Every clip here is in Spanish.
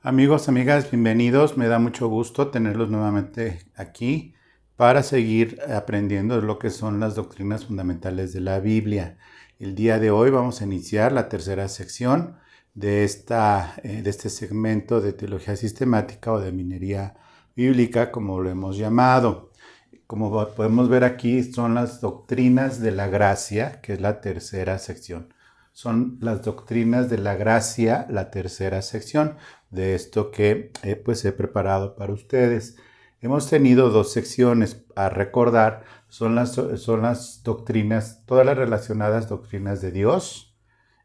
Amigos, amigas, bienvenidos. Me da mucho gusto tenerlos nuevamente aquí para seguir aprendiendo lo que son las doctrinas fundamentales de la Biblia. El día de hoy vamos a iniciar la tercera sección de este segmento de teología sistemática o de minería bíblica, como lo hemos llamado. Como podemos ver aquí, son las doctrinas de la gracia, que es la tercera sección. Son las doctrinas de la gracia, la tercera sección de esto que pues he preparado para ustedes. Hemos tenido dos secciones a recordar, son las doctrinas, todas las relacionadas doctrinas de Dios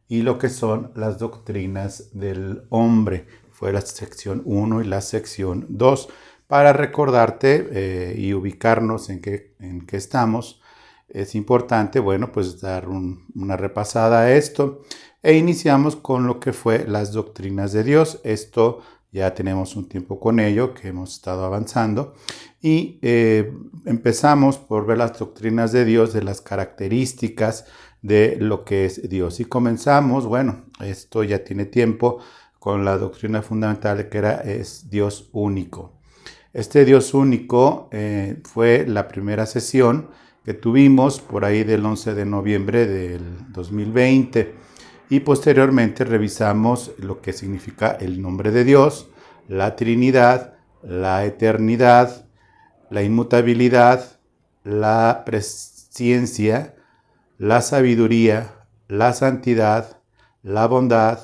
y lo que son las doctrinas del hombre. Fue la sección 1 y la sección 2. Para recordarte y ubicarnos en qué estamos, es importante, bueno, pues dar una repasada a esto. E iniciamos con lo que fue las doctrinas de Dios. Esto ya tenemos un tiempo con ello, que hemos estado avanzando. Y empezamos por ver las doctrinas de Dios, de las características de lo que es Dios. Y comenzamos, bueno, esto ya tiene tiempo, con la doctrina fundamental que es Dios único. Este Dios único fue la primera sesión que tuvimos por ahí del 11 de noviembre del 2020 y posteriormente revisamos lo que significa el nombre de Dios, la Trinidad, la eternidad, la inmutabilidad, la presciencia, la sabiduría, la santidad, la bondad,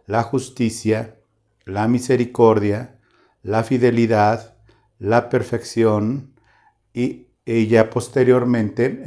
la justicia, la misericordia, la fidelidad, la perfección y ya posteriormente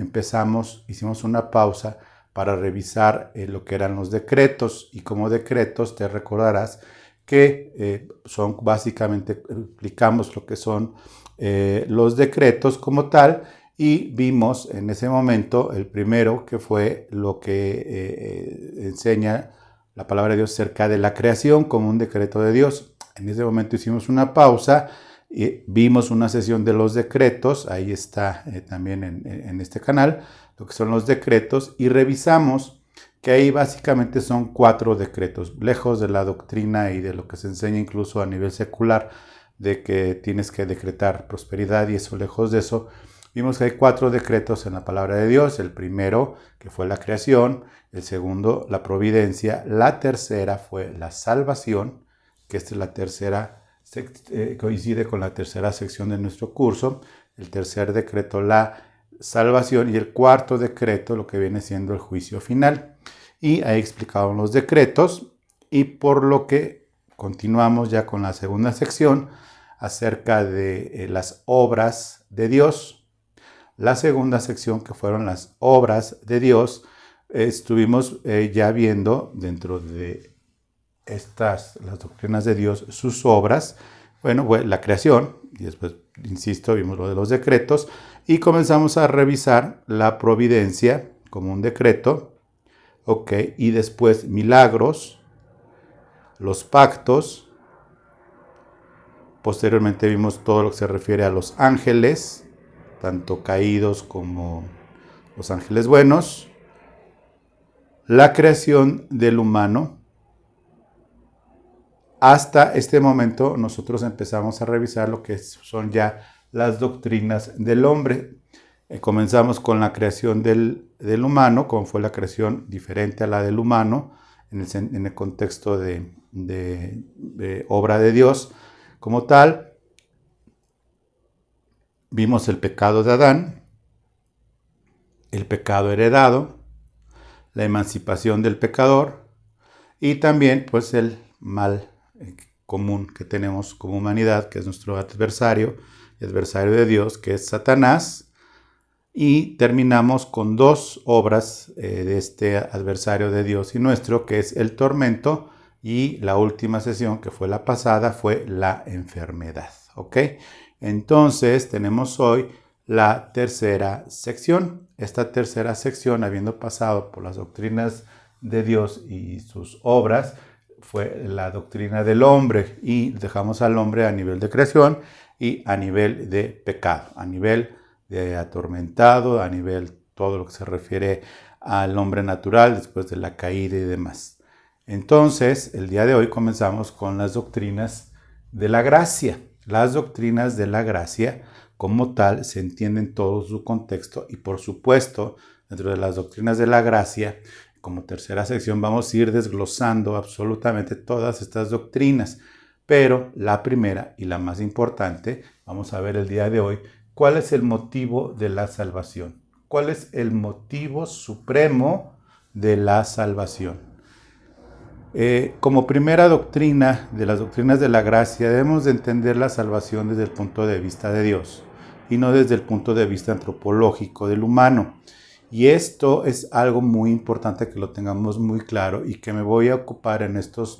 hicimos una pausa para revisar lo que eran los decretos y como decretos te recordarás que son básicamente, explicamos lo que son los decretos como tal y vimos en ese momento el primero que fue lo que enseña la palabra de Dios acerca de la creación como un decreto de Dios. En ese momento hicimos una pausa y vimos una sesión de los decretos, ahí está también en este canal, lo que son los decretos y revisamos que ahí básicamente son 4 decretos, lejos de la doctrina y de lo que se enseña incluso a nivel secular, de que tienes que decretar prosperidad y eso, lejos de eso, vimos que hay 4 decretos en la palabra de Dios. El primero, que fue la creación, el segundo, la providencia, la tercera fue la salvación, que esta es la tercera, coincide con la tercera sección de nuestro curso, el tercer decreto, la salvación, y el cuarto decreto, lo que viene siendo el juicio final. Y ahí explicamos los decretos y por lo que continuamos ya con la segunda sección acerca de las obras de Dios. La segunda sección, que fueron las obras de Dios, estuvimos ya viendo dentro de las doctrinas de Dios, sus obras. Bueno, la creación, y después, insisto, vimos lo de los decretos, y comenzamos a revisar la providencia como un decreto, ok, y después milagros, los pactos, posteriormente vimos todo lo que se refiere a los ángeles, tanto caídos como los ángeles buenos, la creación del humano. Hasta este momento nosotros empezamos a revisar lo que son ya las doctrinas del hombre. Comenzamos con la creación del humano, como fue la creación diferente a la del humano en el contexto de obra de Dios como tal. Vimos el pecado de Adán, el pecado heredado, la emancipación del pecador y también pues el mal común que tenemos como humanidad, que es nuestro adversario de Dios, que es Satanás. Y terminamos con 2 obras de este adversario de Dios y nuestro, que es el tormento, y la última sesión, que fue la pasada, fue la enfermedad. ¿Ok? Entonces tenemos hoy la tercera sección. Esta tercera sección, habiendo pasado por las doctrinas de Dios y sus obras, fue la doctrina del hombre y dejamos al hombre a nivel de creación y a nivel de pecado, a nivel de atormentado, a nivel todo lo que se refiere al hombre natural después de la caída y demás. Entonces, el día de hoy comenzamos con las doctrinas de la gracia. Las doctrinas de la gracia, como tal, se entienden todo su contexto y, por supuesto, dentro de las doctrinas de la gracia, como tercera sección, vamos a ir desglosando absolutamente todas estas doctrinas. Pero la primera y la más importante, vamos a ver el día de hoy, ¿cuál es el motivo de la salvación? ¿Cuál es el motivo supremo de la salvación? Como primera doctrina de las doctrinas de la gracia, debemos de entender la salvación desde el punto de vista de Dios y no desde el punto de vista antropológico del humano. Y esto es algo muy importante que lo tengamos muy claro y que me voy a ocupar en estos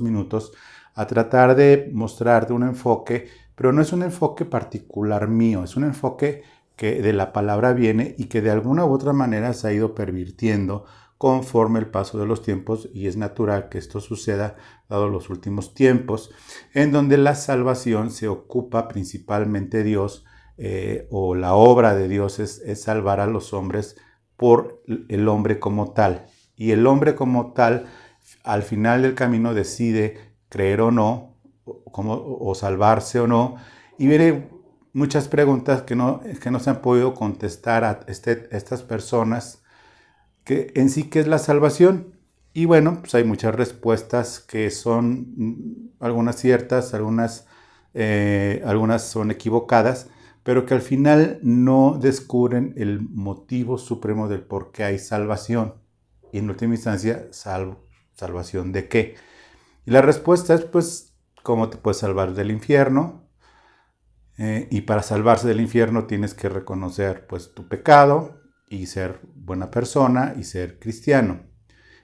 minutos a tratar de mostrarte un enfoque, pero no es un enfoque particular mío, es un enfoque que de la palabra viene y que de alguna u otra manera se ha ido pervirtiendo conforme el paso de los tiempos, y es natural que esto suceda dado los últimos tiempos, en donde la salvación se ocupa principalmente Dios, o la obra de Dios es salvar a los hombres por el hombre como tal. Y el hombre como tal, al final del camino, decide creer o no, o salvarse o no, y viene muchas preguntas que no se han podido contestar a estas personas, que en sí, ¿qué es la salvación? Y bueno, pues hay muchas respuestas que son algunas ciertas, algunas son equivocadas, pero que al final no descubren el motivo supremo del por qué hay salvación. Y en última instancia, ¿salvación de qué? Y la respuesta es, pues, ¿cómo te puedes salvar del infierno? Y para salvarse del infierno tienes que reconocer, pues, tu pecado y ser buena persona y ser cristiano.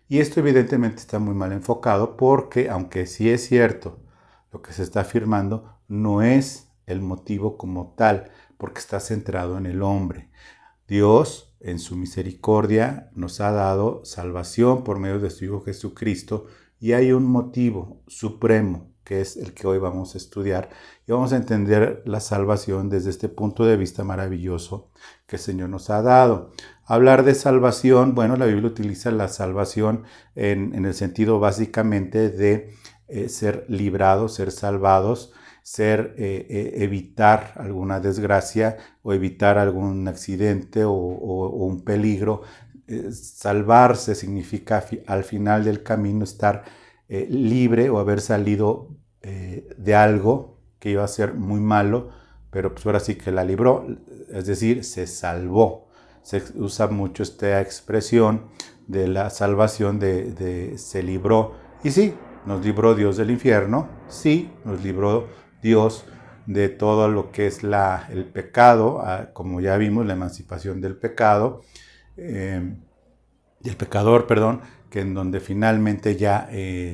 Y esto evidentemente está muy mal enfocado, porque aunque sí es cierto lo que se está afirmando, no es el motivo como tal, porque está centrado en el hombre. Dios, en su misericordia, nos ha dado salvación por medio de su Hijo Jesucristo, y hay un motivo supremo, que es el que hoy vamos a estudiar, y vamos a entender la salvación desde este punto de vista maravilloso que el Señor nos ha dado. Hablar de salvación, bueno, la Biblia utiliza la salvación en el sentido básicamente de ser librados, ser salvados, evitar alguna desgracia o evitar algún accidente o un peligro. Salvarse significa al final del camino estar libre, o haber salido de algo que iba a ser muy malo, pero pues ahora sí que la libró, es decir, se salvó. Se usa mucho esta expresión de la salvación, de se libró. Y sí, nos libró Dios del infierno, sí, nos libró Dios de todo lo que es el pecado, como ya vimos, la emancipación del pecado, del pecador, perdón, que en donde finalmente ya,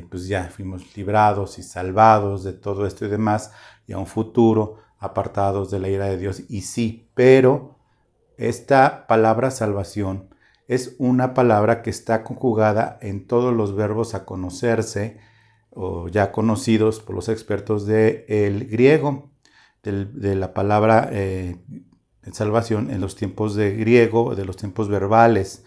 pues ya fuimos librados y salvados de todo esto y demás, y a un futuro apartados de la ira de Dios. Y sí, pero esta palabra salvación es una palabra que está conjugada en todos los verbos a conocerse, o ya conocidos por los expertos del griego, de la palabra salvación en los tiempos de griego, de los tiempos verbales.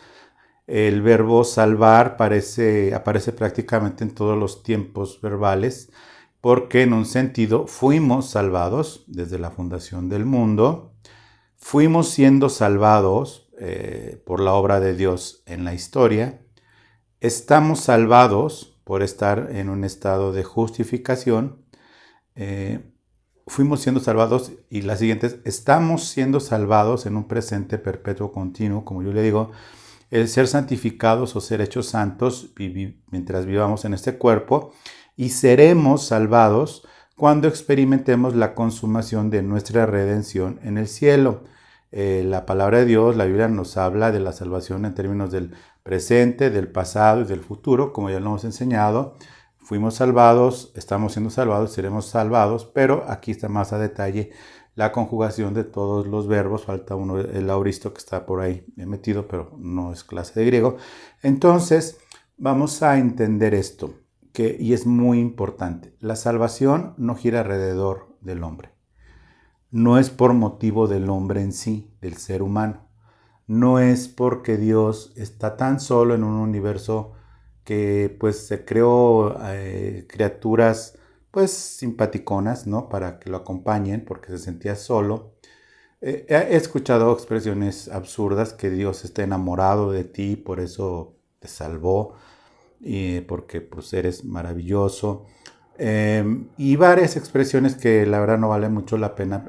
El verbo salvar aparece prácticamente en todos los tiempos verbales, porque en un sentido fuimos salvados desde la fundación del mundo, fuimos siendo salvados por la obra de Dios en la historia, estamos salvados por estar en un estado de justificación, fuimos siendo salvados, y las siguientes, estamos siendo salvados en un presente perpetuo continuo, como yo le digo, el ser santificados o ser hechos santos mientras vivamos en este cuerpo, y seremos salvados cuando experimentemos la consumación de nuestra redención en el cielo. La palabra de Dios, la Biblia, nos habla de la salvación en términos del presente, del pasado y del futuro, como ya lo hemos enseñado. Fuimos salvados, estamos siendo salvados, seremos salvados, pero aquí está más a detalle la conjugación de todos los verbos. Falta uno, el auristo, que está por ahí metido, pero no es clase de griego. Entonces, vamos a entender esto, y es muy importante. La salvación no gira alrededor del hombre. No es por motivo del hombre en sí, del ser humano. No es porque Dios está tan solo en un universo que pues se creó criaturas pues simpaticonas, ¿no? Para que lo acompañen porque se sentía solo. He escuchado expresiones absurdas que Dios está enamorado de ti, por eso te salvó, porque pues eres maravilloso. Y varias expresiones que la verdad no vale mucho la pena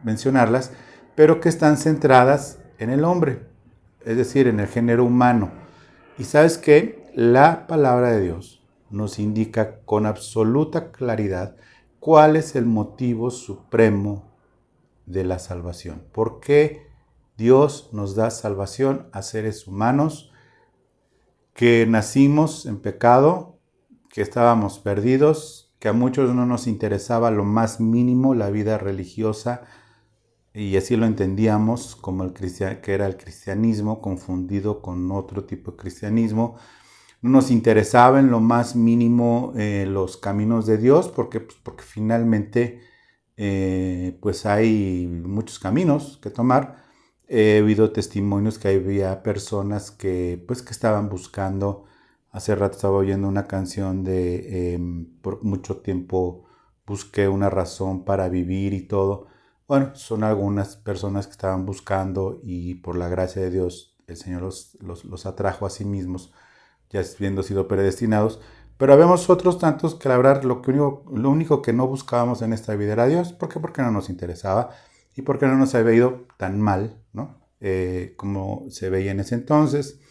mencionarlas, pero que están centradas en el hombre, es decir, en el género humano. Y sabes que la palabra de Dios nos indica con absoluta claridad cuál es el motivo supremo de la salvación. ¿Por qué Dios nos da salvación a seres humanos que nacimos en pecado, que estábamos perdidos, que a muchos no nos interesaba lo más mínimo la vida religiosa, y así lo entendíamos como que era el cristianismo confundido con otro tipo de cristianismo? No nos interesaba en lo más mínimo los caminos de Dios, porque finalmente pues hay muchos caminos que tomar. He oído testimonios que había personas que estaban buscando. Hace rato estaba oyendo una canción de por mucho tiempo busqué una razón para vivir y todo. Bueno, son algunas personas que estaban buscando y por la gracia de Dios el Señor los atrajo a sí mismos, ya habiendo sido predestinados. Pero habemos otros tantos que la verdad lo único que no buscábamos en esta vida era Dios. ¿Por qué? Porque no nos interesaba y porque no nos había ido tan mal, ¿no? Como se veía en ese entonces.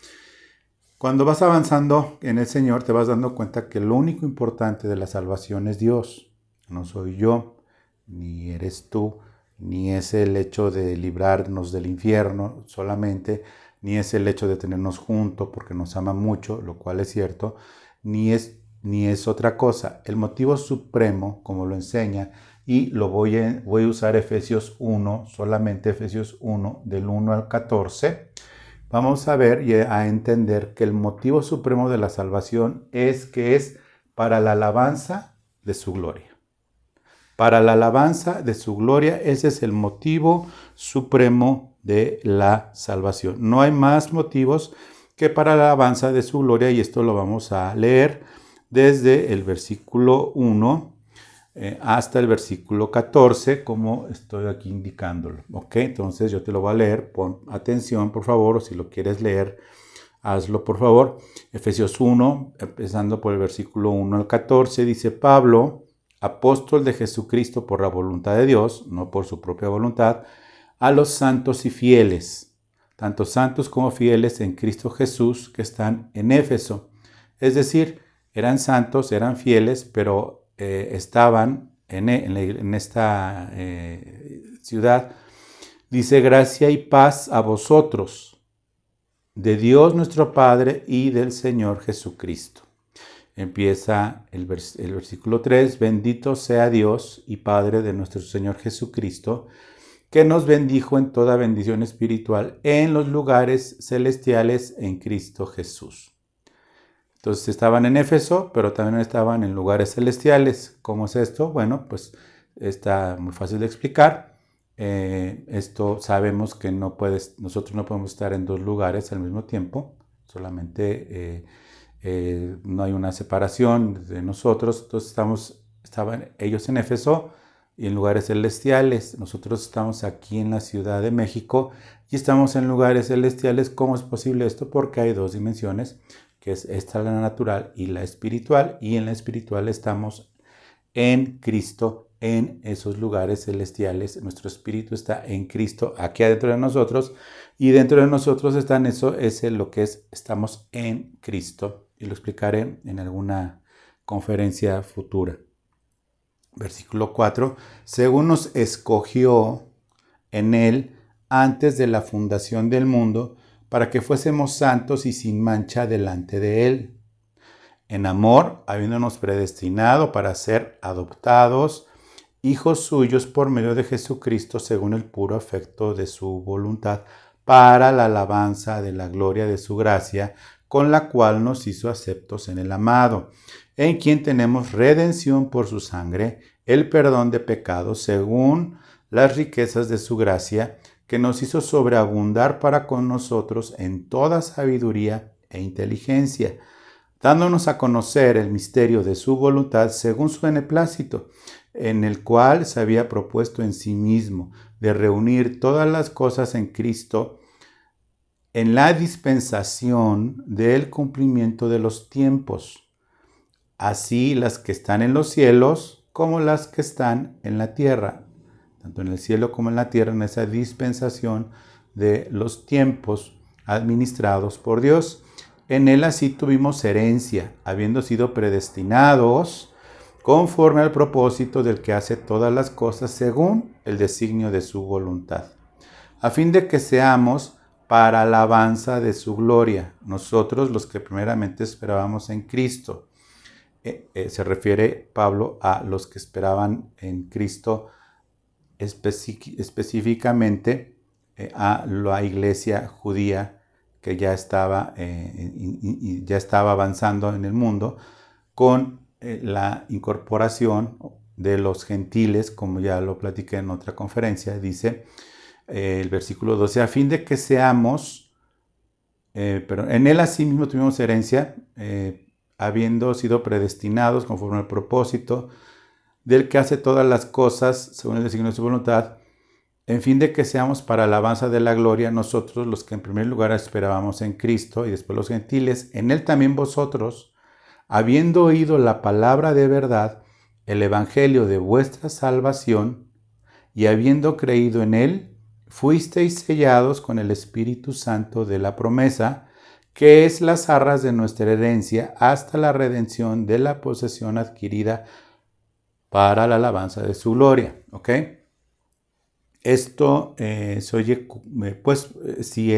Cuando vas avanzando en el Señor te vas dando cuenta que lo único importante de la salvación es Dios. No soy yo, ni eres tú, ni es el hecho de librarnos del infierno solamente, ni es el hecho de tenernos juntos porque nos ama mucho, lo cual es cierto, ni es otra cosa. El motivo supremo, como lo enseña, y voy a usar Efesios 1, solamente Efesios 1, del 1 al 14, vamos a ver y a entender que el motivo supremo de la salvación es que es para la alabanza de su gloria. Para la alabanza de su gloria, ese es el motivo supremo de la salvación. No hay más motivos que para la alabanza de su gloria, y esto lo vamos a leer desde el versículo 1 hasta el versículo 14, como estoy aquí indicándolo. ¿Ok? Entonces yo te lo voy a leer, pon atención por favor, o si lo quieres leer, hazlo por favor. Efesios 1, empezando por el versículo 1 al 14, dice: Pablo, apóstol de Jesucristo por la voluntad de Dios, no por su propia voluntad, a los santos y fieles, tanto santos como fieles en Cristo Jesús, que están en Éfeso. Es decir, eran santos, eran fieles, pero estaban en esta ciudad. Dice: gracia y paz a vosotros, de Dios nuestro Padre y del Señor Jesucristo. Empieza el versículo 3, bendito sea Dios y Padre de nuestro Señor Jesucristo, que nos bendijo en toda bendición espiritual en los lugares celestiales en Cristo Jesús. Entonces estaban en Éfeso, pero también estaban en lugares celestiales. ¿Cómo es esto? Bueno, pues está muy fácil de explicar. Esto sabemos que nosotros no podemos estar en dos lugares al mismo tiempo, solamente no hay una separación de nosotros. Entonces estaban ellos en Éfeso y en lugares celestiales. Nosotros estamos aquí en la Ciudad de México y estamos en lugares celestiales. ¿Cómo es posible esto? Porque hay dos dimensiones, que es esta, la natural y la espiritual, y en la espiritual estamos en Cristo, en esos lugares celestiales. Nuestro espíritu está en Cristo, aquí adentro de nosotros, y dentro de nosotros está en eso, es lo que es, estamos en Cristo, y lo explicaré en alguna conferencia futura. Versículo 4, según nos escogió en Él antes de la fundación del mundo, para que fuésemos santos y sin mancha delante de Él. En amor, habiéndonos predestinado para ser adoptados, hijos suyos por medio de Jesucristo, según el puro afecto de su voluntad, para la alabanza de la gloria de su gracia, con la cual nos hizo aceptos en el amado, en quien tenemos redención por su sangre, el perdón de pecados, según las riquezas de su gracia, que nos hizo sobreabundar para con nosotros en toda sabiduría e inteligencia, dándonos a conocer el misterio de su voluntad según su beneplácito, en el cual se había propuesto en sí mismo de reunir todas las cosas en Cristo en la dispensación del cumplimiento de los tiempos, así las que están en los cielos como las que están en la tierra, tanto en el cielo como en la tierra, en esa dispensación de los tiempos administrados por Dios. En él así tuvimos herencia, habiendo sido predestinados conforme al propósito del que hace todas las cosas según el designio de su voluntad, a fin de que seamos para alabanza de su gloria, nosotros los que primeramente esperábamos en Cristo. Se refiere Pablo a los que esperaban en Cristo, específicamente a la iglesia judía que ya estaba avanzando en el mundo con la incorporación de los gentiles, como ya lo platiqué en otra conferencia. Dice el versículo 12, a fin de que seamos, pero en él asimismo tuvimos herencia, habiendo sido predestinados conforme al propósito del que hace todas las cosas según el designio de su voluntad, en fin de que seamos para alabanza de la gloria nosotros los que en primer lugar esperábamos en Cristo y después los gentiles, en él también vosotros, habiendo oído la palabra de verdad, el evangelio de vuestra salvación, y habiendo creído en él, fuisteis sellados con el Espíritu Santo de la promesa, que es las arras de nuestra herencia hasta la redención de la posesión adquirida para la alabanza de su gloria. ¿Ok? Esto se oye, pues sí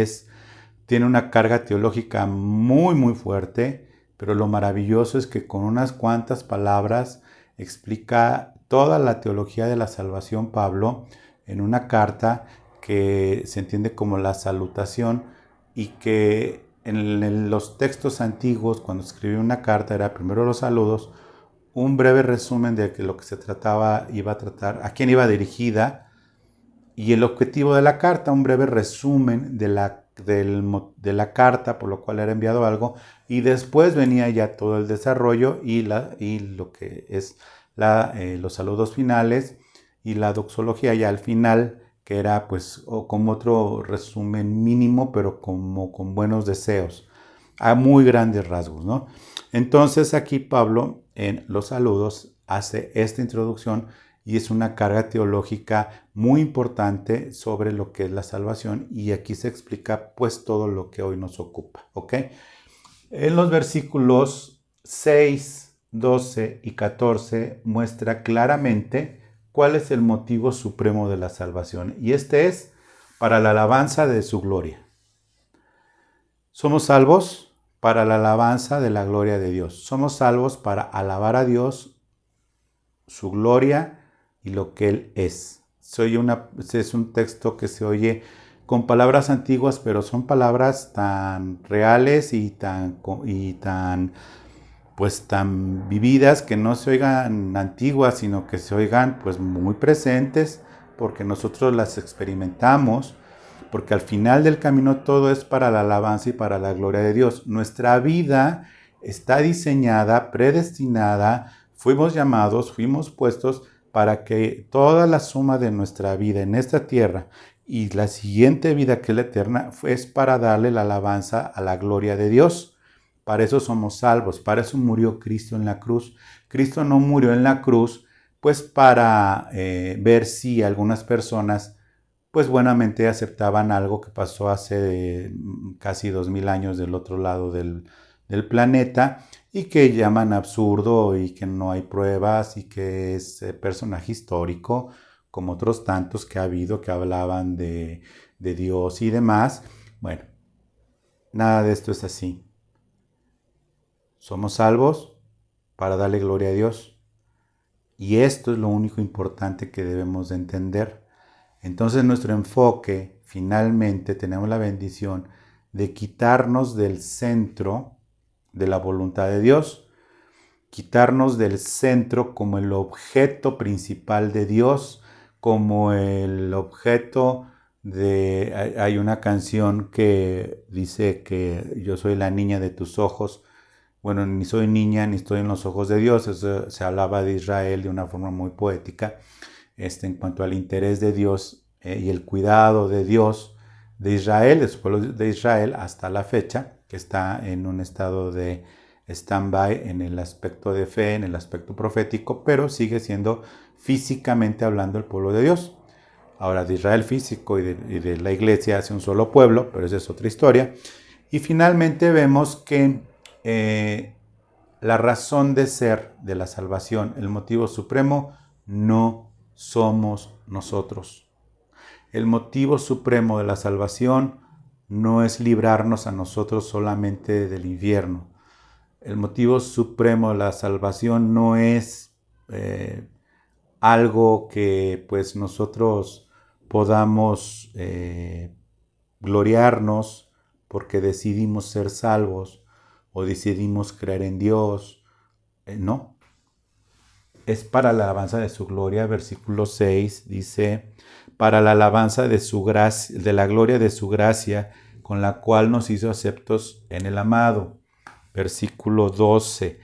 tiene una carga teológica muy, muy fuerte, pero lo maravilloso es que con unas cuantas palabras explica toda la teología de la salvación Pablo en una carta que se entiende como la salutación, y que en los textos antiguos, cuando escribía una carta, era primero los saludos, un breve resumen de lo que se trataba, iba a tratar, a quién iba dirigida, y el objetivo de la carta, un breve resumen de la carta por lo cual era enviado algo, y después venía ya todo el desarrollo y lo que es los saludos finales y la doxología ya al final, que era pues como otro resumen mínimo, pero como con buenos deseos, a muy grandes rasgos, ¿no? Entonces aquí Pablo en los saludos hace esta introducción y es una carga teológica muy importante sobre lo que es la salvación, y aquí se explica pues todo lo que hoy nos ocupa, ¿ok? En los versículos 6, 12 y 14 muestra claramente cuál es el motivo supremo de la salvación, y este es para la alabanza de su gloria. Somos salvos para la alabanza de la gloria de Dios. Somos salvos para alabar a Dios, su gloria y lo que Él es. Es un texto que se oye con palabras antiguas, pero son palabras tan reales y tan vividas, que no se oigan antiguas, sino que se oigan pues muy presentes, porque nosotros las experimentamos, porque al final del camino todo es para la alabanza y para la gloria de Dios. Nuestra vida está diseñada, predestinada, fuimos llamados, fuimos puestos para que toda la suma de nuestra vida en esta tierra y la siguiente vida, que es la eterna, es para darle la alabanza a la gloria de Dios. Para eso somos salvos, para eso murió Cristo en la cruz. Cristo no murió en la cruz pues para ver si algunas personas pues buenamente aceptaban algo que pasó hace casi 2000 años del otro lado del planeta, y que llaman absurdo y que no hay pruebas y que es personaje histórico, como otros tantos que ha habido que hablaban de Dios y demás. Bueno, nada de esto es así. Somos salvos para darle gloria a Dios, y esto es lo único importante que debemos de entender. Entonces nuestro enfoque, finalmente tenemos la bendición de quitarnos del centro de la voluntad de Dios, quitarnos del centro como el objeto principal de Dios, como el objeto de... Hay una canción que dice que yo soy la niña de tus ojos, bueno, ni soy niña ni estoy en los ojos de Dios. Eso se hablaba de Israel de una forma muy poética, en cuanto al interés de Dios y el cuidado de Dios de Israel, de su pueblo de Israel, hasta la fecha, que está en un estado de stand-by en el aspecto de fe, en el aspecto profético, pero sigue siendo físicamente hablando el pueblo de Dios. Ahora, de Israel físico y de la iglesia hace un solo pueblo, pero esa es otra historia. Y finalmente vemos que la razón de ser de la salvación, el motivo supremo, no somos nosotros. El motivo supremo de la salvación no es librarnos a nosotros solamente del infierno. El motivo supremo de la salvación no es algo que pues nosotros podamos gloriarnos porque decidimos ser salvos o decidimos creer en Dios. No, es para la alabanza de su gloria. Versículo 6 dice, para la alabanza de su gracia, de la gloria de su gracia, con la cual nos hizo aceptos en el amado. Versículo 12,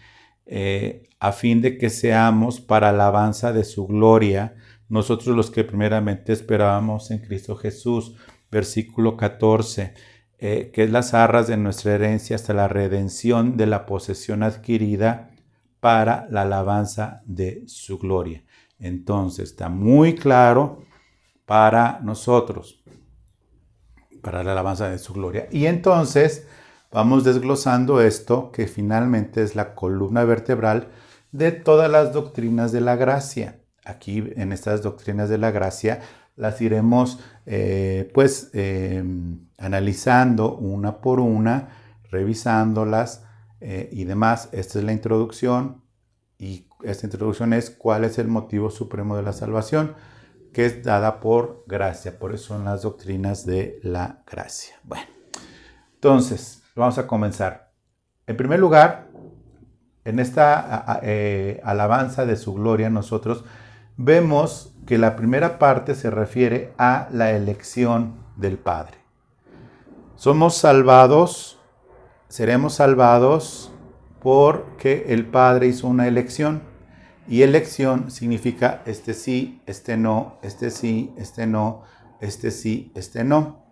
a fin de que seamos para alabanza de su gloria, nosotros los que primeramente esperábamos en Cristo Jesús. Versículo 14, que es las arras de nuestra herencia hasta la redención de la posesión adquirida para la alabanza de su gloria. Entonces está muy claro para nosotros, para la alabanza de su gloria. Y entonces vamos desglosando esto, que finalmente es la columna vertebral de todas las doctrinas de la gracia. Aquí en estas doctrinas de la gracia las iremos analizando una por una, revisándolas y demás. Esta es la introducción, y esta introducción es cuál es el motivo supremo de la salvación, que es dada por gracia. Por eso son las doctrinas de la gracia. Bueno, entonces vamos a comenzar. En primer lugar, en esta alabanza de su gloria, nosotros vemos que la primera parte se refiere a la elección del Padre. Somos salvados, seremos salvados porque el Padre hizo una elección. Y elección significa este sí, este no, este sí, este no, este sí, este no.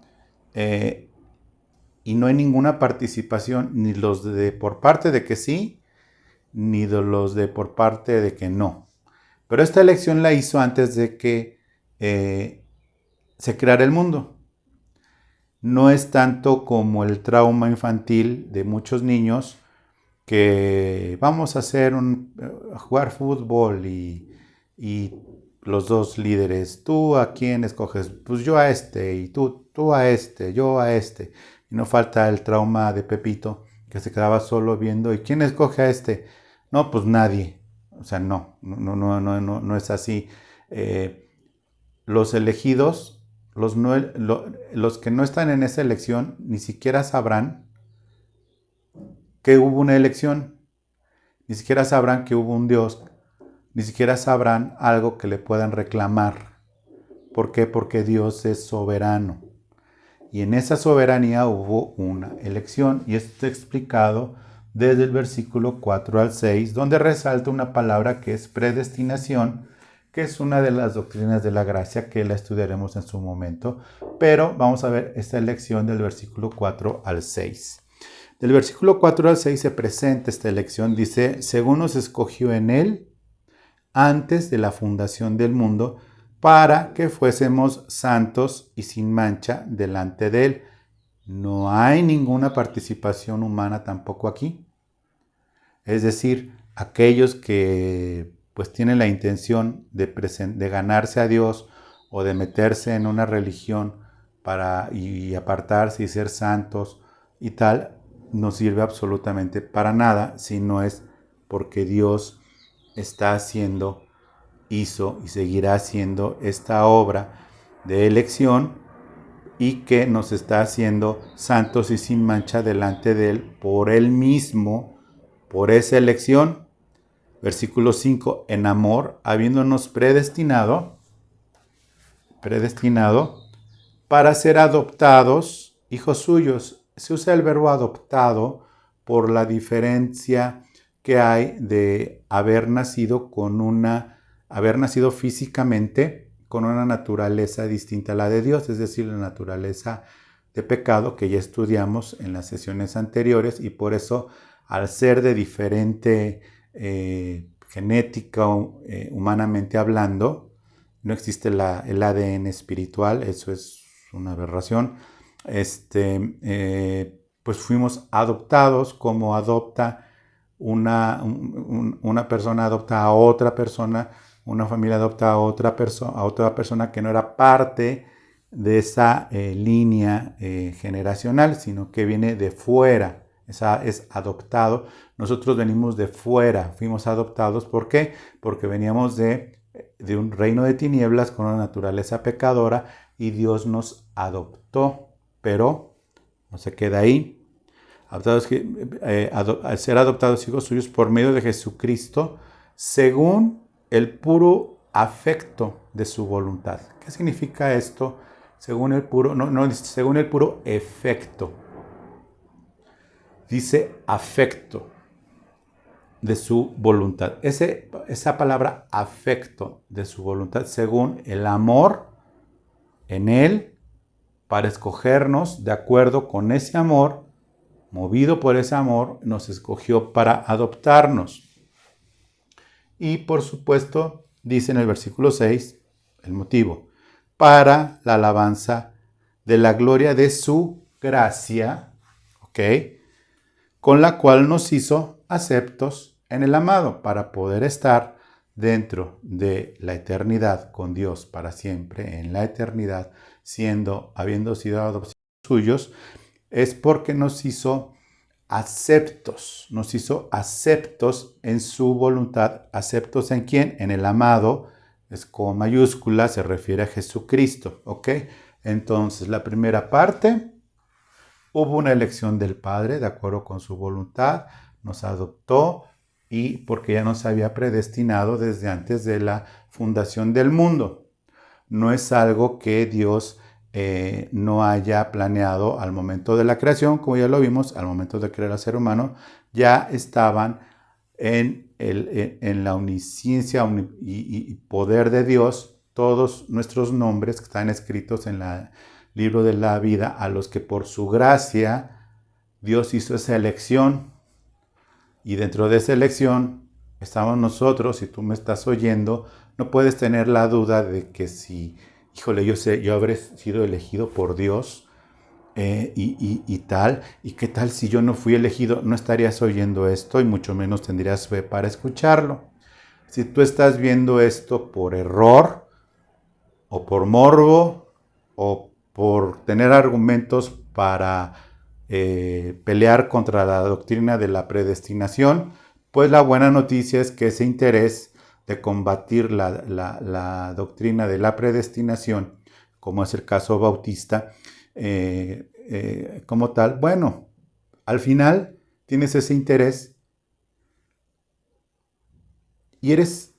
Y no hay ninguna participación, ni los de por parte de que sí, ni de los de por parte de que no. Pero esta elección la hizo antes de que se creara el mundo. No es tanto como el trauma infantil de muchos niños, que vamos a jugar fútbol y los dos líderes, ¿tú a quién escoges? Pues yo a este, y tú a este, yo a este. Y no falta el trauma de Pepito, que se quedaba solo viendo, ¿y quién escoge a este? No, pues nadie. O sea, no es así. Los elegidos, los que no están en esa elección, ni siquiera sabrán que hubo una elección, ni siquiera sabrán que hubo un Dios, ni siquiera sabrán algo que le puedan reclamar. ¿Por qué? Porque Dios es soberano. Y en esa soberanía hubo una elección, y esto está explicado desde el versículo 4 al 6, donde resalta una palabra que es predestinación, que es una de las doctrinas de la gracia que la estudiaremos en su momento, pero vamos a ver esta elección del versículo 4 al 6. Del versículo 4 al 6 se presenta esta elección, dice, según nos escogió en él antes de la fundación del mundo, para que fuésemos santos y sin mancha delante de él. No hay ninguna participación humana tampoco aquí. Es decir, aquellos que pues tienen la intención de ganarse a Dios o de meterse en una religión y apartarse y ser santos y tal, no sirve absolutamente para nada si no es porque Dios hizo y seguirá haciendo esta obra de elección, y que nos está haciendo santos y sin mancha delante de él por él mismo, por esa elección. Versículo 5, en amor, habiéndonos predestinado para ser adoptados hijos suyos. Se usa el verbo adoptado por la diferencia que hay de haber nacido físicamente con una naturaleza distinta a la de Dios, es decir, la naturaleza de pecado que ya estudiamos en las sesiones anteriores, y por eso, al ser de diferente genética, humanamente hablando, no existe el ADN espiritual, eso es una aberración. Pues fuimos adoptados como adopta una persona adopta a otra persona, una familia adopta a otra persona que no era parte de esa línea generacional, sino que viene de fuera. Esa es adoptado. Nosotros venimos de fuera, fuimos adoptados. ¿Por qué? Porque veníamos de un reino de tinieblas con una naturaleza pecadora y Dios nos adoptó, pero no se queda ahí. Al ser adoptados hijos suyos por medio de Jesucristo, según el puro afecto de su voluntad. ¿Qué significa esto? Según el puro, según el puro efecto. Dice afecto de su voluntad. Esa palabra afecto de su voluntad, según el amor en Él, para escogernos de acuerdo con ese amor, movido por ese amor, nos escogió para adoptarnos. Y por supuesto, dice en el versículo 6, el motivo, para la alabanza de la gloria de su gracia, ¿ok? Con la cual nos hizo aceptos en el amado, para poder estar dentro de la eternidad con Dios para siempre, en la eternidad, habiendo sido adoptados suyos, es porque nos hizo aceptos en su voluntad. ¿Aceptos en quién? En el amado, es con mayúscula, se refiere a Jesucristo, ¿ok? Entonces, la primera parte, hubo una elección del Padre de acuerdo con su voluntad, nos adoptó, y porque ya nos había predestinado desde antes de la fundación del mundo. No es algo que Dios no haya planeado al momento de la creación, como ya lo vimos, al momento de crear al ser humano, ya estaban en la omnisciencia y poder de Dios todos nuestros nombres que están escritos en el libro de la vida, a los que por su gracia Dios hizo esa elección, y dentro de esa elección estamos nosotros. Si tú me estás oyendo, no puedes tener la duda de que si, híjole, yo habré sido elegido por Dios y tal, y qué tal si yo no fui elegido. No estarías oyendo esto y mucho menos tendrías fe para escucharlo. Si tú estás viendo esto por error o por morbo o por tener argumentos para pelear contra la doctrina de la predestinación, pues la buena noticia es que ese interés de combatir la doctrina de la predestinación, como es el caso bautista, como tal, bueno, al final tienes ese interés y eres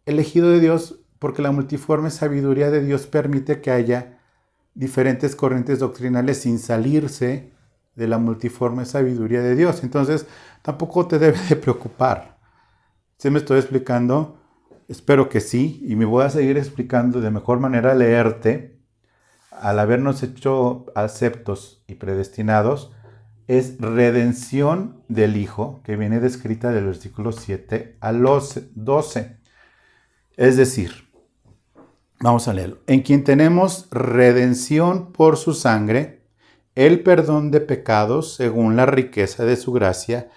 elegido de Dios, porque la multiforme sabiduría de Dios permite que haya diferentes corrientes doctrinales sin salirse de la multiforme sabiduría de Dios. Entonces, tampoco te debe de preocupar. ¿Sí me estoy explicando? Espero que sí, y me voy a seguir explicando de mejor manera, leerte. Al habernos hecho aceptos y predestinados, es redención del Hijo, que viene descrita del versículo 7 al 12. Es decir, vamos a leerlo. En quien tenemos redención por su sangre, el perdón de pecados según la riqueza de su gracia,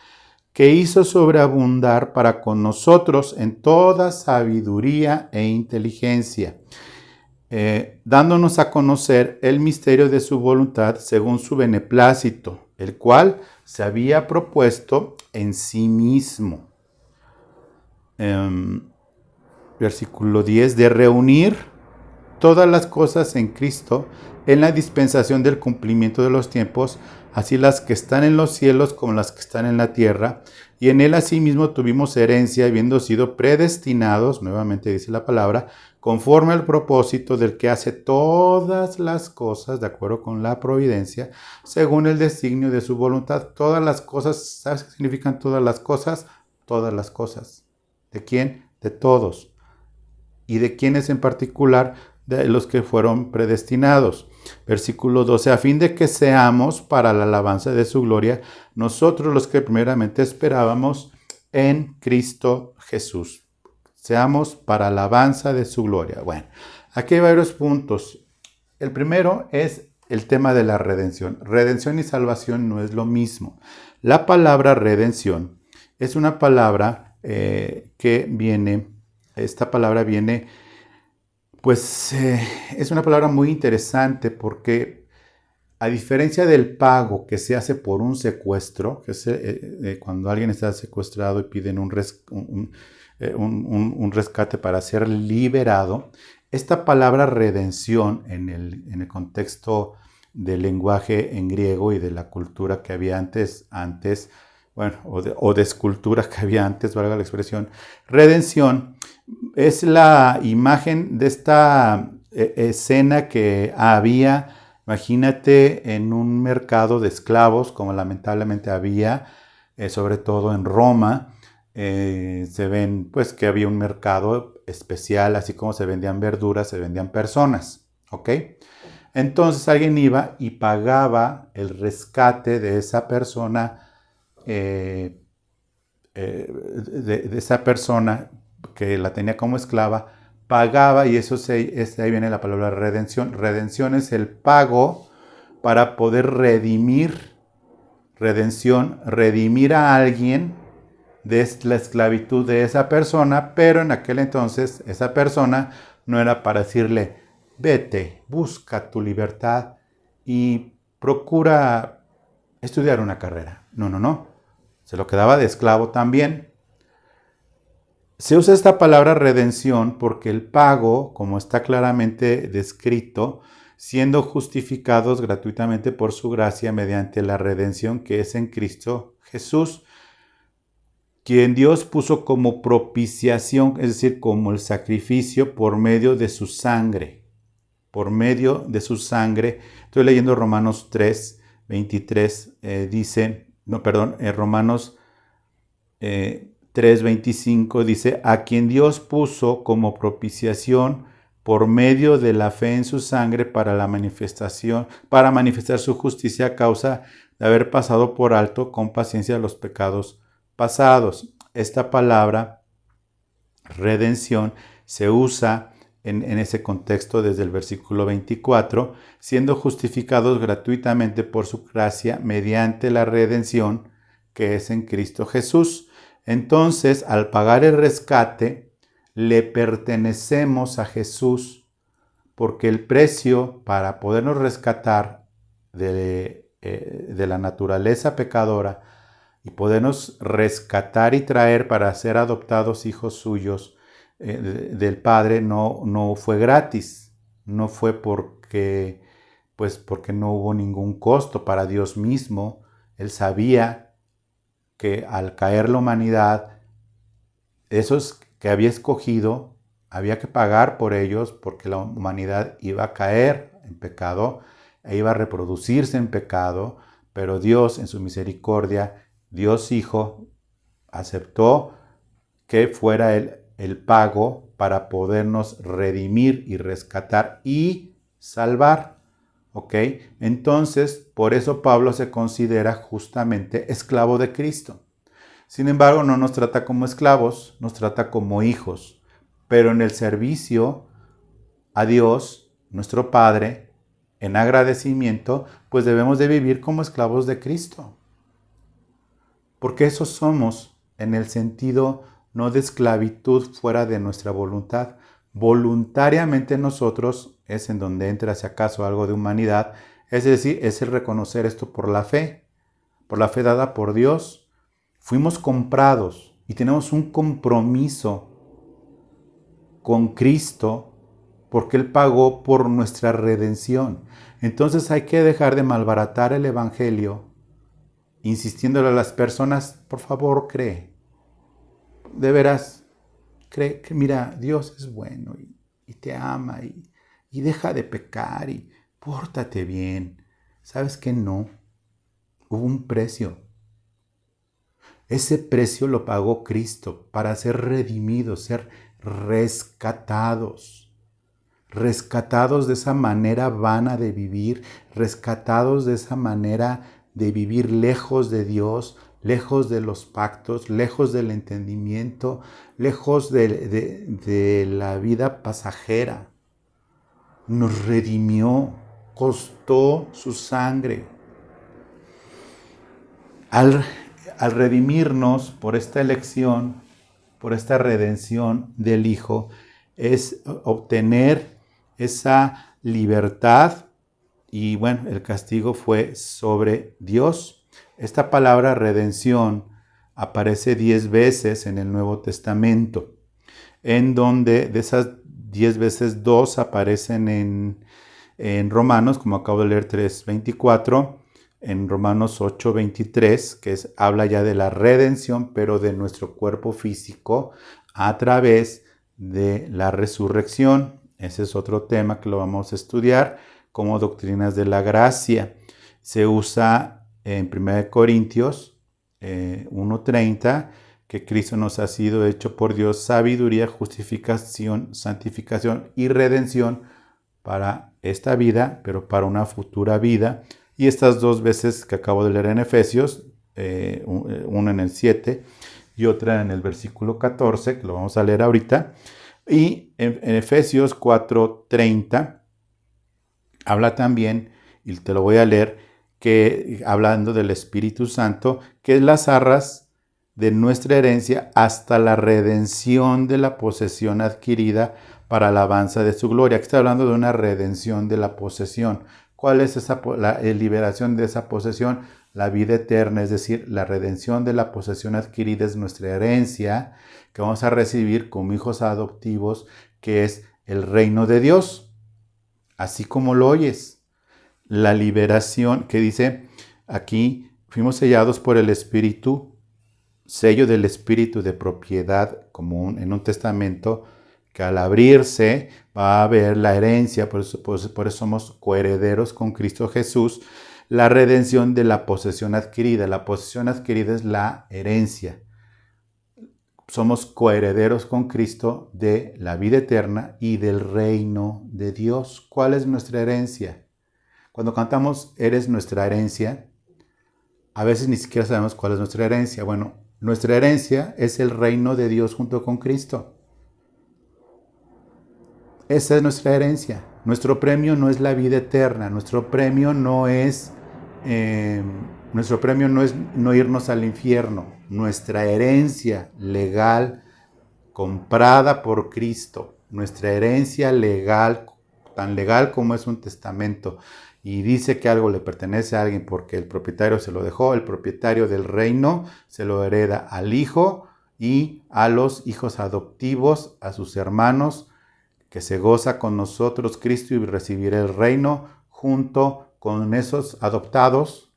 que hizo sobreabundar para con nosotros en toda sabiduría e inteligencia, dándonos a conocer el misterio de su voluntad según su beneplácito, el cual se había propuesto en sí mismo. Versículo 10, de reunir todas las cosas en Cristo, en la dispensación del cumplimiento de los tiempos, así las que están en los cielos como las que están en la tierra, y en él asimismo tuvimos herencia, habiendo sido predestinados, nuevamente dice la palabra, conforme al propósito del que hace todas las cosas, de acuerdo con la providencia, según el designio de su voluntad. Todas las cosas, ¿sabes qué significan todas las cosas? Todas las cosas. ¿De quién? De todos. ¿Y de quiénes en particular? De los que fueron predestinados. Versículo 12, a fin de que seamos para la alabanza de su gloria, nosotros los que primeramente esperábamos en Cristo Jesús. Seamos para alabanza de su gloria. Bueno, aquí hay varios puntos. El primero es el tema de la redención. Redención y salvación no es lo mismo. La palabra redención es una palabra esta palabra viene, pues es una palabra muy interesante porque a diferencia del pago que se hace por un secuestro, que es cuando alguien está secuestrado y piden un rescate para ser liberado, esta palabra redención en el contexto del lenguaje en griego y de la cultura que había antes bueno, o de escultura que había antes, valga la expresión, redención es la imagen de esta escena que había, imagínate, en un mercado de esclavos, como lamentablemente había, sobre todo en Roma. Se ven pues que había un mercado especial, así como se vendían verduras, se vendían personas, ¿ok? Entonces alguien iba y pagaba el rescate de esa persona, de esa persona que la tenía como esclava, pagaba, y ahí viene la palabra redención. Redención es el pago para poder redimir. Redención, redimir a alguien de la esclavitud de esa persona, pero en aquel entonces esa persona no era para decirle, vete, busca tu libertad y procura estudiar una carrera. No, no, no. Se lo quedaba de esclavo también. Se usa esta palabra redención porque el pago, como está claramente descrito, siendo justificados gratuitamente por su gracia mediante la redención que es en Cristo Jesús, quien Dios puso como propiciación, es decir, como el sacrificio por medio de su sangre. Por medio de su sangre. Estoy leyendo Romanos 3, 23, Romanos 3:25 dice, a quien Dios puso como propiciación por medio de la fe en su sangre para manifestar su justicia a causa de haber pasado por alto con paciencia los pecados pasados. Esta palabra, redención, se usa en ese contexto desde el versículo 24, siendo justificados gratuitamente por su gracia mediante la redención que es en Cristo Jesús. Entonces, al pagar el rescate, le pertenecemos a Jesús, porque el precio para podernos rescatar de la naturaleza pecadora y podernos rescatar y traer para ser adoptados hijos suyos del Padre no fue gratis, no fue porque no hubo ningún costo para Dios mismo. Él sabía que al caer la humanidad, esos que había escogido, había que pagar por ellos porque la humanidad iba a caer en pecado e iba a reproducirse en pecado, pero Dios en su misericordia, Dios Hijo, aceptó que fuera el pago para podernos redimir y rescatar y salvar. ¿Ok? Entonces, por eso Pablo se considera justamente esclavo de Cristo. Sin embargo, no nos trata como esclavos, nos trata como hijos. Pero en el servicio a Dios, nuestro Padre, en agradecimiento, pues debemos de vivir como esclavos de Cristo. Porque eso somos en el sentido no de esclavitud fuera de nuestra voluntad. Voluntariamente nosotros es en donde entra si acaso algo de humanidad, es decir, es el reconocer esto por la fe dada por Dios. Fuimos comprados y tenemos un compromiso con Cristo porque Él pagó por nuestra redención. Entonces hay que dejar de malbaratar el Evangelio, insistiéndole a las personas, por favor, cree. De veras, cree que mira, Dios es bueno y te ama y deja de pecar y pórtate bien. ¿Sabes qué? No. Hubo un precio. Ese precio lo pagó Cristo para ser redimidos, ser rescatados. Rescatados de esa manera vana de vivir, rescatados de esa manera de vivir lejos de Dios, lejos de los pactos, lejos del entendimiento, lejos de la vida pasajera. Nos redimió, costó su sangre. Al, al redimirnos por esta elección, por esta redención del Hijo, es obtener esa libertad y bueno, el castigo fue sobre Dios. Esta palabra redención aparece 10 veces en el Nuevo Testamento, en donde de esas 10 veces 2 aparecen en Romanos, como acabo de leer 3:24, en Romanos 8:23, que habla ya de la redención, pero de nuestro cuerpo físico a través de la resurrección. Ese es otro tema que lo vamos a estudiar como doctrinas de la gracia. Se usa en 1 Corintios 1:30, que Cristo nos ha sido hecho por Dios sabiduría, justificación, santificación y redención para esta vida, pero para una futura vida. Y estas 2 veces que acabo de leer en Efesios, una en el 7 y otra en el versículo 14, que lo vamos a leer ahorita. Y en Efesios 4:30 habla también, y te lo voy a leer, que hablando del Espíritu Santo, que es las arras de nuestra herencia hasta la redención de la posesión adquirida para la alabanza de su gloria. Aquí está hablando de una redención de la posesión. ¿Cuál es la liberación de esa posesión? La vida eterna, es decir, la redención de la posesión adquirida es nuestra herencia que vamos a recibir como hijos adoptivos, que es el reino de Dios, así como lo oyes. La liberación que dice aquí, fuimos sellados por el Espíritu, sello del Espíritu de propiedad, como en un testamento, que al abrirse va a haber la herencia, por eso somos coherederos con Cristo Jesús, la redención de la posesión adquirida. La posesión adquirida es la herencia. Somos coherederos con Cristo de la vida eterna y del reino de Dios. ¿Cuál es nuestra herencia? Cuando cantamos "Eres nuestra herencia", a veces ni siquiera sabemos cuál es nuestra herencia. Bueno, nuestra herencia es el reino de Dios junto con Cristo. Esa es nuestra herencia. Nuestro premio no es la vida eterna. Nuestro premio no es no irnos al infierno. Nuestra herencia legal comprada por Cristo, nuestra herencia legal, tan legal como es un testamento, y dice que algo le pertenece a alguien porque el propietario se lo dejó, el propietario del reino se lo hereda al hijo y a los hijos adoptivos, a sus hermanos, que se goza con nosotros Cristo y recibirá el reino junto con esos adoptados,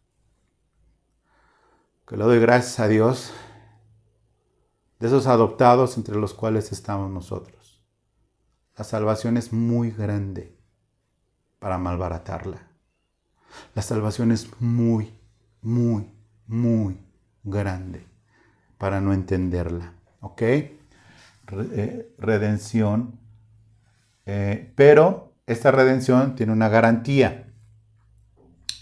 que le doy gracias a Dios, de esos adoptados entre los cuales estamos nosotros. La salvación es muy grande para malbaratarla. La salvación es muy, muy, muy grande para no entenderla. ¿Ok? Redención. Pero esta redención tiene una garantía.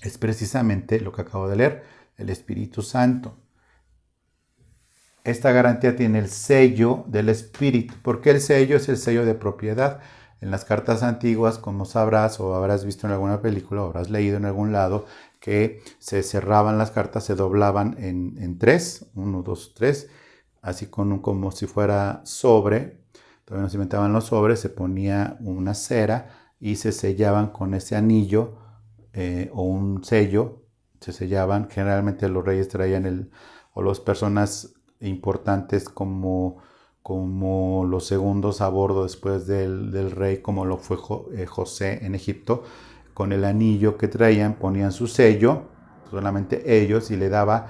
Es precisamente lo que acabo de leer, el Espíritu Santo. Esta garantía tiene el sello del Espíritu. ¿Por qué el sello? Es el sello de propiedad. En las cartas antiguas, como sabrás o habrás visto en alguna película o habrás leído en algún lado, que se cerraban las cartas, se doblaban en 3, 1, 2, 3, así como si fuera sobre. Todavía no se inventaban los sobres, se ponía una cera y se sellaban con ese anillo o un sello. Se sellaban, generalmente los reyes traían o las personas importantes como como los segundos a bordo después del rey, como lo fue José en Egipto. Con el anillo que traían ponían su sello, solamente ellos, y le daba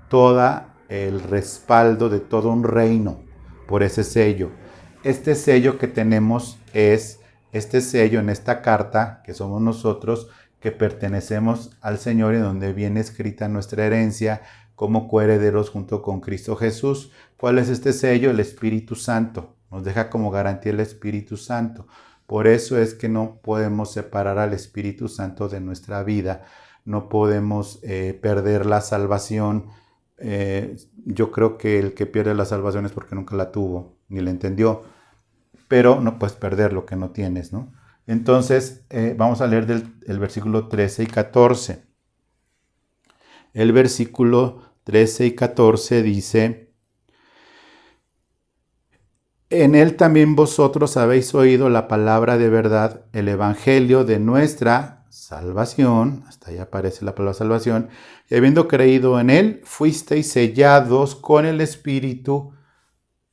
todo el respaldo de todo un reino por ese sello. Este sello que tenemos es este sello en esta carta, que somos nosotros, que pertenecemos al Señor y donde viene escrita nuestra herencia como coherederos junto con Cristo Jesús. ¿Cuál es este sello? El Espíritu Santo. Nos deja como garantía el Espíritu Santo. Por eso es que no podemos separar al Espíritu Santo de nuestra vida. No podemos perder la salvación. Yo creo que el que pierde la salvación es porque nunca la tuvo, ni la entendió. Pero no puedes perder lo que no tienes, ¿no? Entonces, vamos a leer el versículo 13 y 14. El versículo 13 y 14 dice: en él también vosotros habéis oído la palabra de verdad, el evangelio de nuestra salvación, hasta ahí aparece la palabra salvación, y habiendo creído en él, fuisteis sellados con el espíritu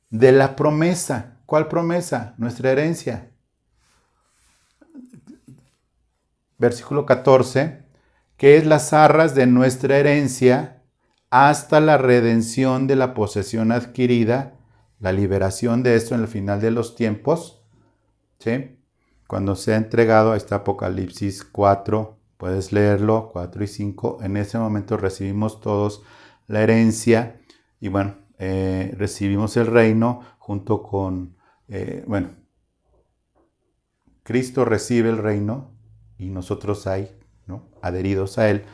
de la promesa. ¿Cuál promesa? Nuestra herencia. Versículo 14, que es las arras de nuestra herencia hasta la redención de la posesión adquirida, la liberación de esto en el final de los tiempos, ¿sí? Cuando sea entregado, ahí está Apocalipsis 4, puedes leerlo, 4 y 5, en ese momento recibimos todos la herencia y bueno, recibimos el reino junto con, Cristo recibe el reino y nosotros hay, ¿no?, adheridos a él,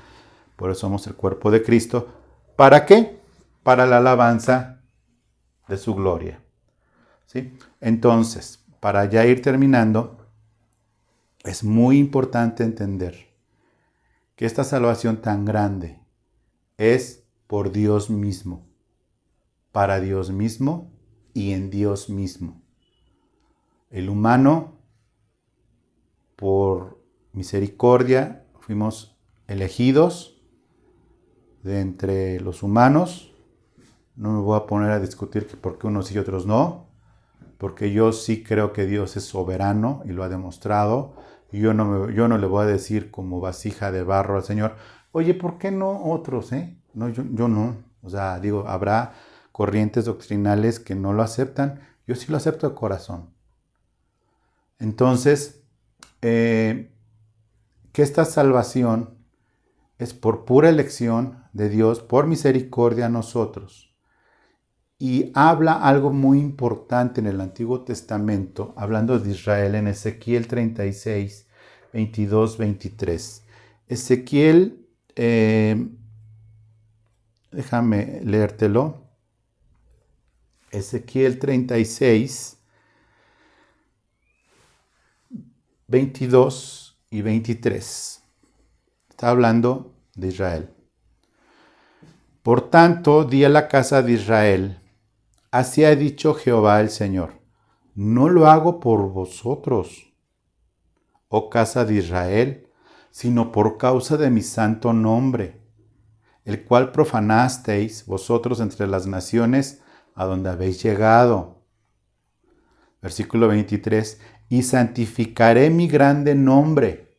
por eso somos el cuerpo de Cristo. ¿Para qué? Para la alabanza de su gloria, ¿sí? Entonces, para ya ir terminando, es muy importante entender que esta salvación tan grande es por Dios mismo, para Dios mismo y en Dios mismo. El humano, por misericordia, fuimos elegidos de entre los humanos. No me voy a poner a discutir que por qué unos y otros no, porque yo sí creo que Dios es soberano y lo ha demostrado. Y yo no le voy a decir como vasija de barro al Señor, oye, ¿por qué no otros? No, yo no. O sea, digo, habrá corrientes doctrinales que no lo aceptan. Yo sí lo acepto de corazón. Entonces, que esta salvación es por pura elección de Dios, por misericordia a nosotros. Y habla algo muy importante en el Antiguo Testamento, hablando de Israel en Ezequiel 36, 22, 23. Ezequiel, déjame leértelo. Ezequiel 36, 22 y 23. Está hablando de Israel. Por tanto, di a la casa de Israel: así ha dicho Jehová el Señor, no lo hago por vosotros, oh casa de Israel, sino por causa de mi santo nombre, el cual profanasteis vosotros entre las naciones a donde habéis llegado. Versículo 23, y santificaré mi grande nombre,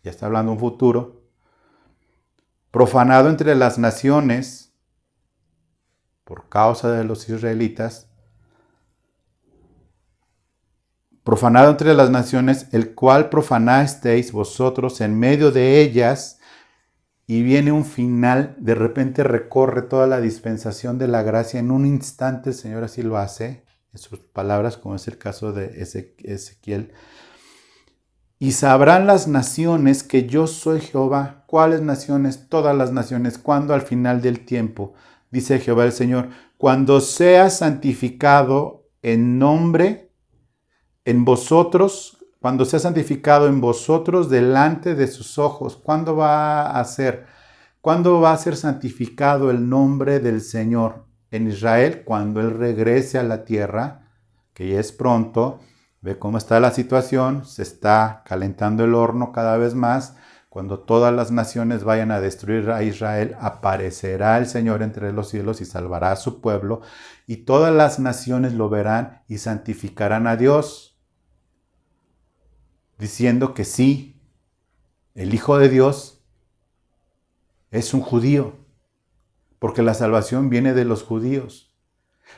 ya está hablando un futuro, profanado entre las naciones, por causa de los israelitas, profanado entre las naciones, el cual profanasteis vosotros en medio de ellas. Y viene un final, de repente recorre toda la dispensación de la gracia en un instante. El Señor así lo hace, en sus palabras, como es el caso de Ezequiel. Y sabrán las naciones que yo soy Jehová. ¿Cuáles naciones? Todas las naciones. ¿Cuándo? Al final del tiempo. Dice Jehová el Señor, cuando sea santificado en nombre en vosotros, cuando sea santificado en vosotros delante de sus ojos. ¿Cuándo va a ser? ¿Cuándo va a ser santificado el nombre del Señor en Israel? Cuando Él regrese a la tierra, que ya es pronto. Ve cómo está la situación, se está calentando el horno cada vez más. Cuando todas las naciones vayan a destruir a Israel, aparecerá el Señor entre los cielos y salvará a su pueblo, y todas las naciones lo verán y santificarán a Dios, diciendo que sí, el Hijo de Dios es un judío, porque la salvación viene de los judíos.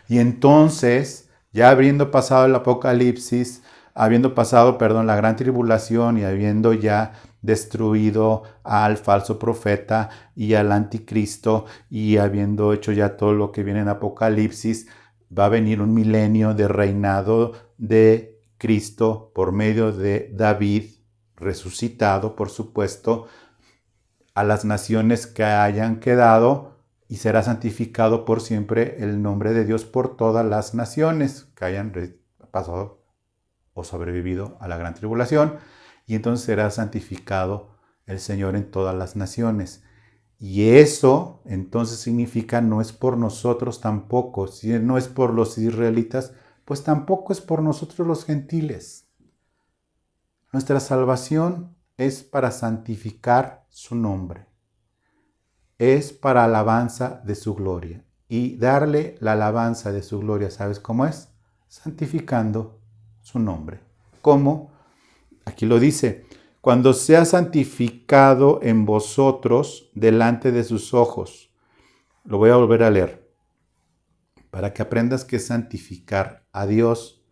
Y entonces, ya habiendo pasado el Apocalipsis, habiendo pasado, la gran tribulación y habiendo ya destruido al falso profeta y al anticristo y habiendo hecho ya todo lo que viene en Apocalipsis, va a venir un milenio de reinado de Cristo por medio de David, resucitado, por supuesto, a las naciones que hayan quedado, y será santificado por siempre el nombre de Dios por todas las naciones que hayan pasado o sobrevivido a la gran tribulación, y entonces será santificado el Señor en todas las naciones. Y eso entonces significa no es por nosotros tampoco, si no es por los israelitas, pues tampoco es por nosotros los gentiles. Nuestra salvación es para santificar su nombre. Es para alabanza de su gloria. Y darle la alabanza de su gloria, ¿sabes cómo es? Santificando su nombre. ¿Cómo? Aquí lo dice, cuando sea santificado en vosotros delante de sus ojos. Lo voy a volver a leer, para que aprendas qué es santificar a Dios.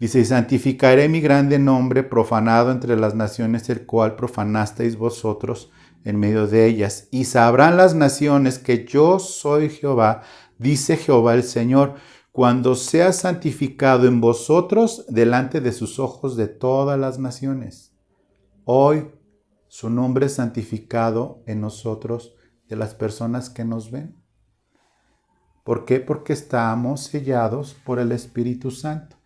Dice, y santificaré mi grande nombre profanado entre las naciones, el cual profanasteis vosotros en medio de ellas. Y sabrán las naciones que yo soy Jehová, dice Jehová el Señor, cuando sea santificado en vosotros delante de sus ojos de todas las naciones. Hoy su nombre es santificado en nosotros de las personas que nos ven. ¿Por qué? Porque estamos sellados por el Espíritu Santo.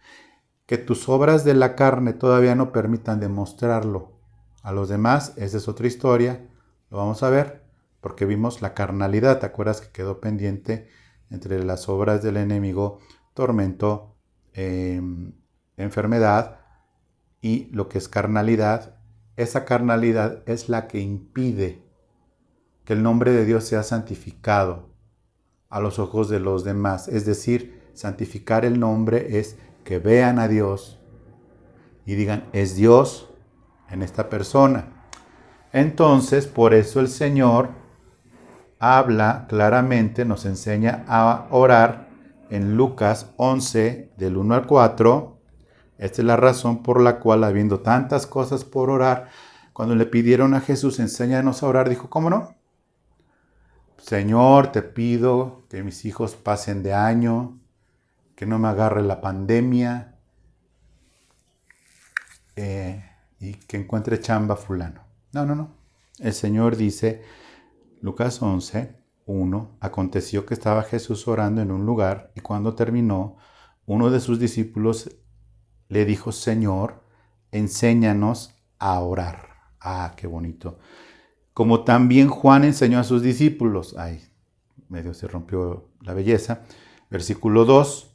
Que tus obras de la carne todavía no permitan demostrarlo a los demás, esa es otra historia, lo vamos a ver, porque vimos la carnalidad, ¿te acuerdas que quedó pendiente entre las obras del enemigo, tormento, enfermedad y lo que es carnalidad? Esa carnalidad es la que impide que el nombre de Dios sea santificado a los ojos de los demás, es decir, santificar el nombre es que vean a Dios y digan, es Dios en esta persona. Entonces, por eso el Señor habla claramente, nos enseña a orar en Lucas 11, del 1 al 4. Esta es la razón por la cual, habiendo tantas cosas por orar, cuando le pidieron a Jesús, enséñanos a orar, dijo, ¿cómo no? Señor, te pido que mis hijos pasen de año, que no me agarre la pandemia y que encuentre chamba fulano. No. El Señor dice, Lucas 11, 1, aconteció que estaba Jesús orando en un lugar y cuando terminó, uno de sus discípulos le dijo, Señor, enséñanos a orar. Ah, qué bonito. Como también Juan enseñó a sus discípulos. Ay, medio se rompió la belleza. Versículo 2.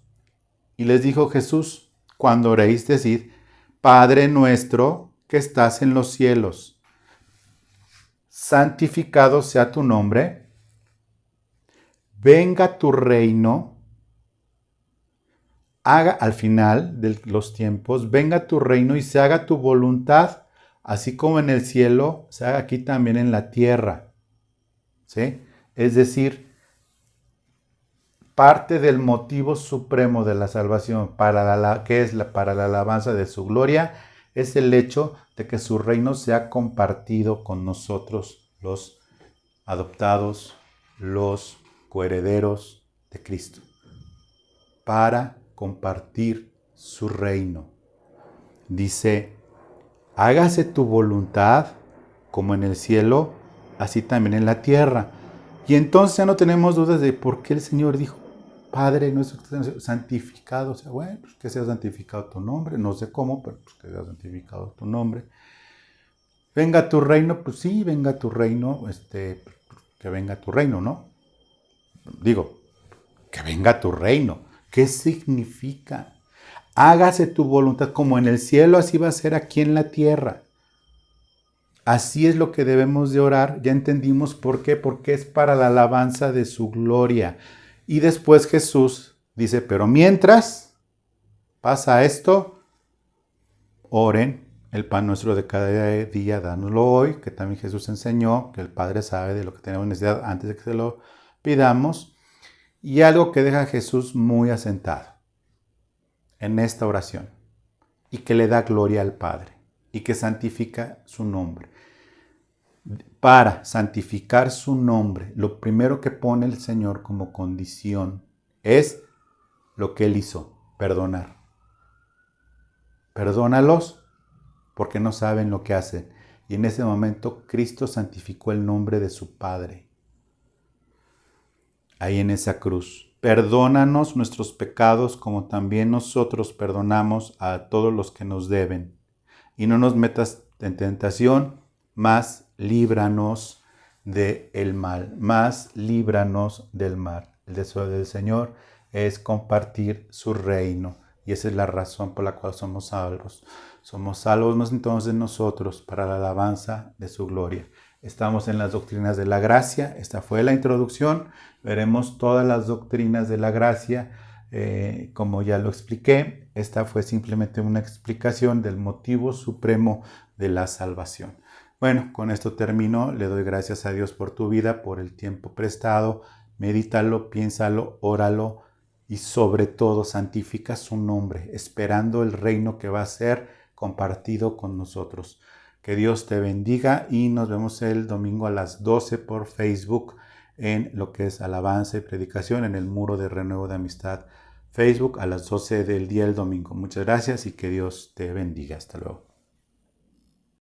Y les dijo Jesús, cuando oréis, decid, Padre nuestro que estás en los cielos, santificado sea tu nombre, venga tu reino, haga al final de los tiempos, venga tu reino y se haga tu voluntad, así como en el cielo, se haga aquí también en la tierra. ¿Sí? Es decir, parte del motivo supremo de la salvación para la alabanza de su gloria es el hecho de que su reino sea compartido con nosotros, los adoptados, los coherederos de Cristo, para compartir su reino. Dice, hágase tu voluntad como en el cielo, así también en la tierra. Y entonces ya no tenemos dudas de por qué el Señor dijo, Padre nuestro santificado, o sea, bueno, pues que sea santificado tu nombre, no sé cómo, pero pues que sea santificado tu nombre. Venga tu reino, pues sí, venga tu reino, que venga tu reino, ¿no? Digo, que venga tu reino. ¿Qué significa? Hágase tu voluntad como en el cielo, así va a ser aquí en la tierra. Así es lo que debemos de orar. Ya entendimos por qué, porque es para la alabanza de su gloria. Y después Jesús dice, pero mientras pasa esto, oren, el pan nuestro de cada día, dánoslo hoy, que también Jesús enseñó, que el Padre sabe de lo que tenemos necesidad antes de que se lo pidamos. Y algo que deja a Jesús muy asentado en esta oración y que le da gloria al Padre y que santifica su nombre. Para santificar su nombre, lo primero que pone el Señor como condición es lo que Él hizo, perdonar. Perdónalos porque no saben lo que hacen. Y en ese momento Cristo santificó el nombre de su Padre. Ahí en esa cruz. Perdónanos nuestros pecados como también nosotros perdonamos a todos los que nos deben. Y no nos metas en tentación, mas líbranos del mal. Más líbranos del mal. El deseo del Señor es compartir su reino. Y esa es la razón por la cual somos salvos. Somos salvos entonces nosotros para la alabanza de su gloria. Estamos en las doctrinas de la gracia. Esta fue la introducción. Veremos todas las doctrinas de la gracia. Como ya lo expliqué, esta fue simplemente una explicación del motivo supremo de la salvación. Bueno, con esto termino. Le doy gracias a Dios por tu vida, por el tiempo prestado. Medítalo, piénsalo, óralo y sobre todo santifica su nombre, esperando el reino que va a ser compartido con nosotros. Que Dios te bendiga y nos vemos el domingo a las 12 por Facebook en lo que es alabanza y predicación en el muro de Renuevo de Amistad Facebook a las 12 del día del domingo. Muchas gracias y que Dios te bendiga. Hasta luego.